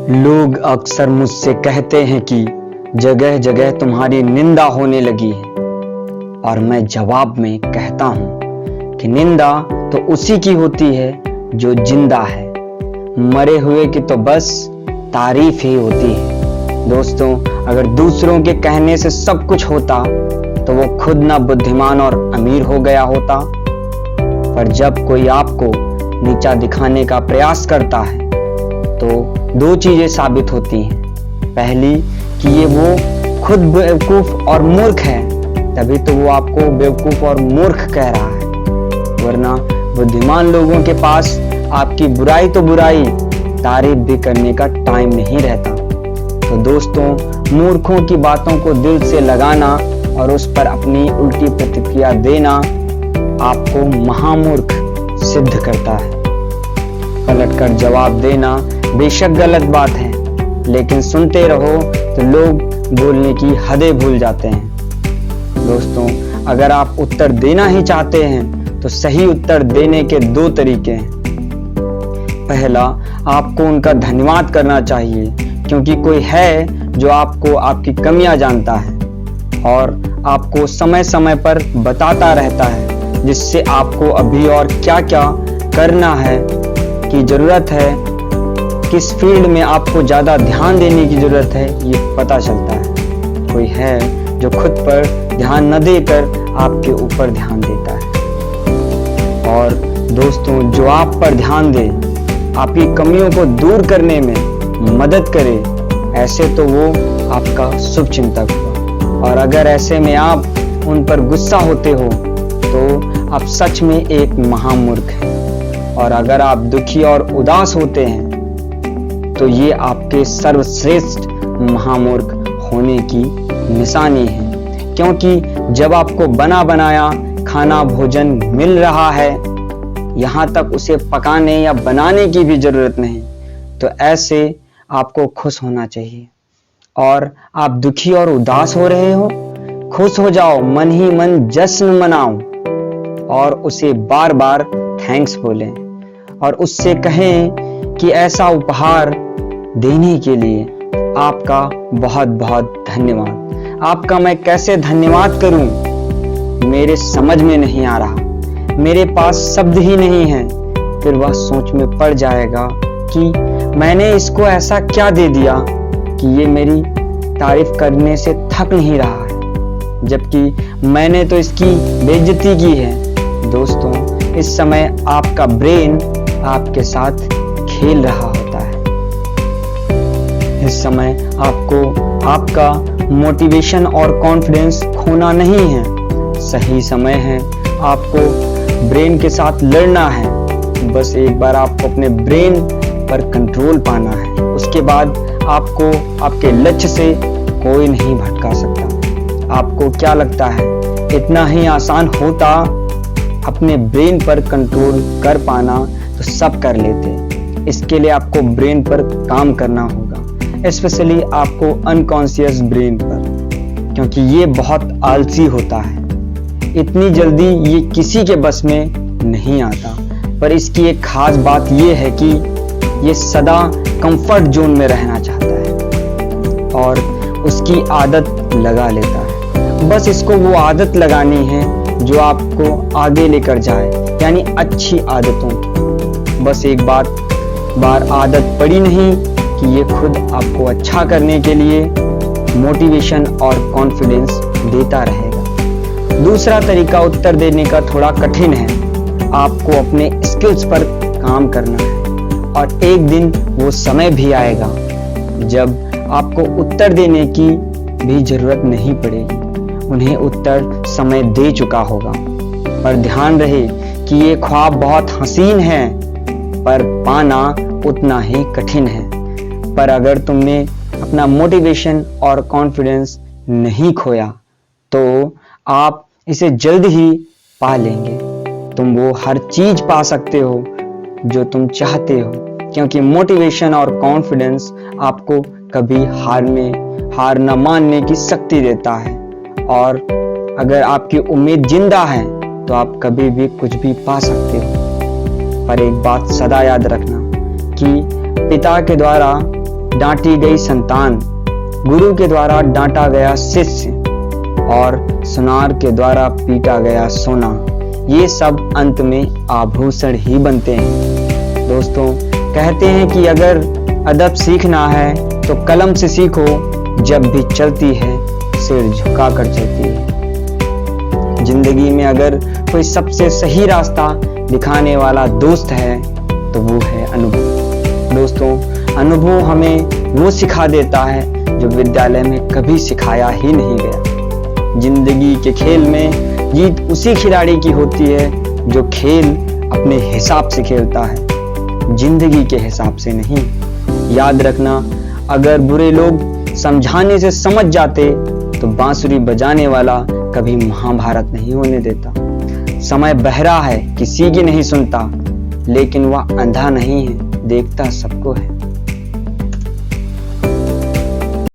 लोग अक्सर मुझसे कहते हैं कि जगह जगह तुम्हारी निंदा होने लगी है, और मैं जवाब में कहता हूं कि निंदा तो उसी की होती है जो जिंदा है। मरे हुए की तो बस तारीफ ही होती है। दोस्तों, अगर दूसरों के कहने से सब कुछ होता तो वो खुद ना बुद्धिमान और अमीर हो गया होता। पर जब कोई आपको नीचा दिखाने का प्रयास करता है तो दो चीजें साबित होती हैं। पहली कि ये वो खुद बेवकूफ और मूर्ख है, तभी तो वो आपको बेवकूफ और मूर्ख कह रहा है, वरना बुद्धिमान लोगों के पास आपकी बुराई तो बुराई, तारीफ भी करने का टाइम नहीं रहता। तो दोस्तों, मूर्खों की बातों को दिल से लगाना और उस पर अपनी उल्टी प्रतिक्रिया देना आपको महामूर्ख सिद्ध करता है। पलटकर जवाब देना बेशक गलत बात है, लेकिन सुनते रहो तो लोग बोलने की हदें भूल जाते हैं। दोस्तों, अगर आप उत्तर देना ही चाहते हैं तो सही उत्तर देने के दो तरीके हैं। पहला, आपको उनका धन्यवाद करना चाहिए, क्योंकि कोई है जो आपको आपकी कमियां जानता है और आपको समय समय पर बताता रहता है, जिससे आपको अभी और क्या क्या करना है की जरूरत है, किस फील्ड में आपको ज्यादा ध्यान देने की जरूरत है, ये पता चलता है। कोई है जो खुद पर ध्यान न देकर आपके ऊपर ध्यान देता है। और दोस्तों, जो आप पर ध्यान दे, आपकी कमियों को दूर करने में मदद करे, ऐसे तो वो आपका शुभ चिंतक हुआ। और अगर ऐसे में आप उन पर गुस्सा होते हो तो आप सच में एक महामूर्ख हैं। और अगर आप दुखी और उदास होते हैं तो ये आपके सर्वश्रेष्ठ महामूर्ख होने की निशानी है, क्योंकि जब आपको बना बनाया खाना भोजन मिल रहा है, यहाँ तक उसे पकाने या बनाने की भी जरूरत नहीं, तो ऐसे आपको खुश होना चाहिए। और आप दुखी और उदास हो रहे हो, खुश हो जाओ, मन ही मन जश्न मनाओ और उसे बार बार थैंक्स बोलें और उससे कहें कि ऐसा उपहार देने के लिए आपका बहुत बहुत धन्यवाद। आपका मैं कैसे धन्यवाद करूं, मेरे समझ में नहीं आ रहा, मेरे पास शब्द ही नहीं है। फिर वह सोच में पड़ जाएगा कि मैंने इसको ऐसा क्या दे दिया कि ये मेरी तारीफ करने से थक नहीं रहा है, जबकि मैंने तो इसकी बेइज्जती की है। दोस्तों, इस समय आपका ब्रेन आपके साथ खेल रहा होता है। इस समय आपको आपका मोटिवेशन और कॉन्फिडेंस खोना नहीं है। सही समय है आपको ब्रेन के साथ लड़ना है। बस एक बार आपको अपने ब्रेन पर कंट्रोल पाना है, उसके बाद आपको आपके लक्ष्य से कोई नहीं भटका सकता। आपको क्या लगता है इतना ही आसान होता अपने ब्रेन पर कंट्रोल कर पाना, तो सब कर लेते। इसके लिए आपको ब्रेन पर काम करना होगा, स्पेशली आपको अनकॉन्शियस ब्रेन पर, क्योंकि ये बहुत आलसी होता है। इतनी जल्दी ये किसी के बस में नहीं आता। पर इसकी एक खास बात ये है कि ये सदा कंफर्ट जोन में रहना चाहता है और उसकी आदत लगा लेता है। बस इसको वो आदत लगानी है जो आपको आगे लेकर जाए, यानी अच्छी आदतों। बस एक बार आदत पड़ी नहीं कि ये खुद आपको अच्छा करने के लिए मोटिवेशन और कॉन्फिडेंस देता रहेगा। दूसरा तरीका उत्तर देने का थोड़ा कठिन है। आपको अपने स्किल्स पर काम करना है और एक दिन वो समय भी आएगा जब आपको उत्तर देने की भी जरूरत नहीं पड़ेगी। उन्हें उत्तर समय दे चुका होगा। पर ध्यान रहे कि ये ख्वाब बहुत हसीन है, पर पाना उतना ही कठिन है। पर अगर तुमने अपना मोटिवेशन और कॉन्फिडेंस नहीं खोया तो आप इसे जल्द ही पा लेंगे। तुम वो हर चीज पा सकते हो जो तुम चाहते हो, क्योंकि मोटिवेशन और कॉन्फिडेंस आपको कभी हार न मानने की शक्ति देता है। और अगर आपकी उम्मीद जिंदा है तो आप कभी भी कुछ भी पा सकते हो। पर एक बात सदा याद रखना कि पिता के द्वारा डांटी गई संतान, गुरु के द्वारा डांटा गया शिष्य और सुनार के द्वारा पीटा गया सोना, ये सब अंत में आभूषण ही बनते हैं। दोस्तों, कहते हैं कि अगर अदब सीखना है तो कलम से सीखो, जब भी चलती है सिर झुका कर चलती है। जिंदगी में अगर कोई सबसे सही रास्ता दिखाने वाला दोस्त है तो वो है अनुभव। दोस्तों, अनुभव हमें वो सिखा देता है जो विद्यालय में कभी सिखाया ही नहीं गया। जिंदगी के खेल में जीत उसी खिलाड़ी की होती है जो खेल अपने हिसाब से खेलता है, जिंदगी के हिसाब से नहीं। याद रखना, अगर बुरे लोग समझाने से समझ जाते तो बांसुरी बजाने वाला कभी महाभारत नहीं होने देता। समय बहरा है, किसी की नहीं सुनता, लेकिन वह अंधा नहीं है, देखता सबको है।